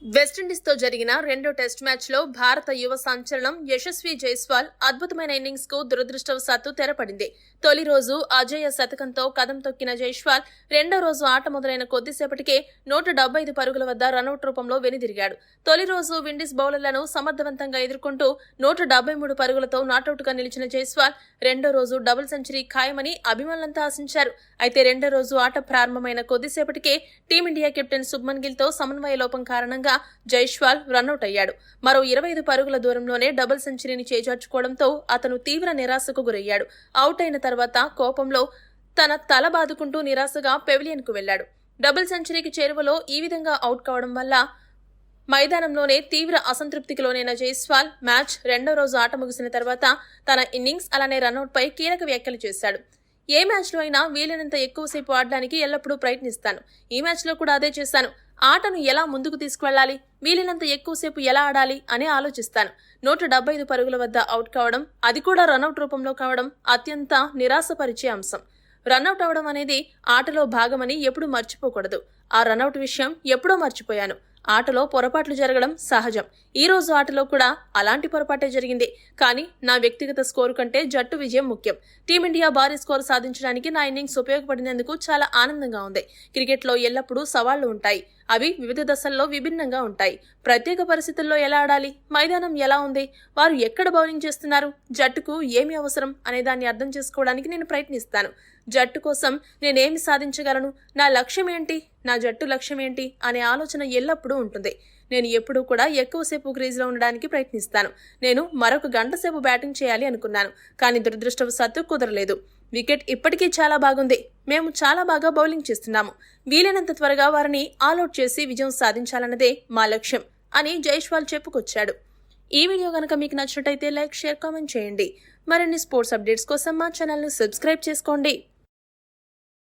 West Indies తో జరిగిన రెండో టెస్ట్ మ్యాచ్ లో భారత యువ సంచలనం యశస్వి జైస్వాల్ అద్భుతమైన ఇన్నింగ్స్ కు దురదృష్టవశాత్తు తెరపడింది. తొలి రోజు అజేయ శతకంతో కదం తొక్కిన జైస్వాల్ రెండో రోజు ఆట మొదలైన కొద్దిసేపటికే 175 పరుగుల వద్ద రనౌట్ రూపంలో వెనుదిరిగాడు. తొలి రోజు విండీస్ బౌలర్లను సమర్థవంతంగా ఎదుర్కొంటూ 173 పరుగులతో నాటౌట్ గా నిలిచిన జైస్వాల్ రెండో రోజు డబుల్ సెంచరీ ఖాయమని అభిమానులంతా ఆశించారు. అయితే రెండో రోజు ఆట ప్రారంభమైన కొద్దిసేపటికే టీమిండియా కెప్టెన్ శుభ్మన్ గిల్ తో సమన్వయ లోపం కారణంగా జైస్వాల్ రన్అట్ అయ్యాడు. మరో 25 పరుగుల దూరంలోనే డబుల్ సెంచరీని చేజార్చుకోవడంతో అతను తీవ్ర నిరాశకు గురయ్యాడు. అవుట్ అయిన తర్వాత కోపంలో తన తల బాదుకుంటూ నిరాశగా పెవిలియన్ కు వెళ్లాడు. డబుల్ సెంచరీకి చేరువలో ఈ విధంగా అవుట్ కావడం వల్ల మైదానంలోనే తీవ్ర అసంతృప్తికి లోనైన జైస్వాల్ మ్యాచ్ రెండో రోజు ఆట ముగిసిన తర్వాత తన ఇన్నింగ్స్ అలానే రన్అట్ పై కీలక వ్యాఖ్యలు చేశాడు. ఏ మ్యాచ్లో అయినా వీలైనంత ఎక్కువసేపు ఆడడానికి ఎల్లప్పుడూ ప్రయత్నిస్తాను. ఈ మ్యాచ్లో కూడా అదే చేశాను. ఆటను ఎలా ముందుకు తీసుకువెళ్లాలి, వీలైనంత ఎక్కువసేపు ఎలా ఆడాలి అని ఆలోచిస్తాను. 175 పరుగుల వద్ద అవుట్ కావడం, అది కూడా రన్అట్ రూపంలో కావడం అత్యంత నిరాశపరిచే అంశం. రన్అట్ అవడం అనేది ఆటలో భాగమని ఎప్పుడూ మర్చిపోకూడదు. ఆ రన్అట్ విషయం ఎప్పుడో మర్చిపోయాను. ఆటలో పొరపాట్లు జరగడం సహజం. ఈ రోజు ఆటలో కూడా అలాంటి పొరపాటే జరిగింది. కానీ నా వ్యక్తిగత స్కోరు కంటే జట్టు విజయం ముఖ్యం. టీమిండియా భారీ స్కోరు సాధించడానికి నా ఇన్నింగ్స్ ఉపయోగపడినందుకు చాలా ఆనందంగా ఉంది. క్రికెట్లో ఎల్లప్పుడూ సవాళ్లు ఉంటాయి. అవి వివిధ దశల్లో విభిన్నంగా ఉంటాయి. ప్రత్యేక పరిస్థితుల్లో ఎలా ఆడాలి, మైదానం ఎలా ఉంది, వారు ఎక్కడ బౌలింగ్ చేస్తున్నారు, జట్టుకు ఏమి అవసరం అనే దాన్ని అర్థం చేసుకోవడానికి నేను ప్రయత్నిస్తాను. జట్టు కోసం నేనేమి సాధించగలను, నా లక్ష్యం ఏంటి, నా జట్టు లక్ష్యం ఏంటి అనే ఆలోచన ఎల్లప్పుడూ ఉంటుంది. నేను ఎప్పుడూ కూడా ఎక్కువసేపు క్రీజ్లో ఉండడానికి ప్రయత్నిస్తాను. నేను మరొక గంట సేపు బ్యాటింగ్ చేయాలి అనుకున్నాను, కానీ దురదృష్టవశాత్తు కుదరలేదు. వికెట్ ఇప్పటికీ చాలా బాగుంది. మేము చాలా బాగా బౌలింగ్ చేస్తున్నాము. వీలైనంత త్వరగా వారిని ఆల్అౌట్ చేసి విజయం సాధించాలన్నదే మా లక్ష్యం అని జైస్వాల్ చెప్పుకొచ్చాడు. ఈ వీడియో కనుక మీకు నచ్చినట్టయితే లైక్, షేర్, కామెంట్ చేయండి. మరిన్ని స్పోర్ట్స్ అప్డేట్స్ కోసం మా ఛానల్ని సబ్స్క్రైబ్ చేసుకోండి.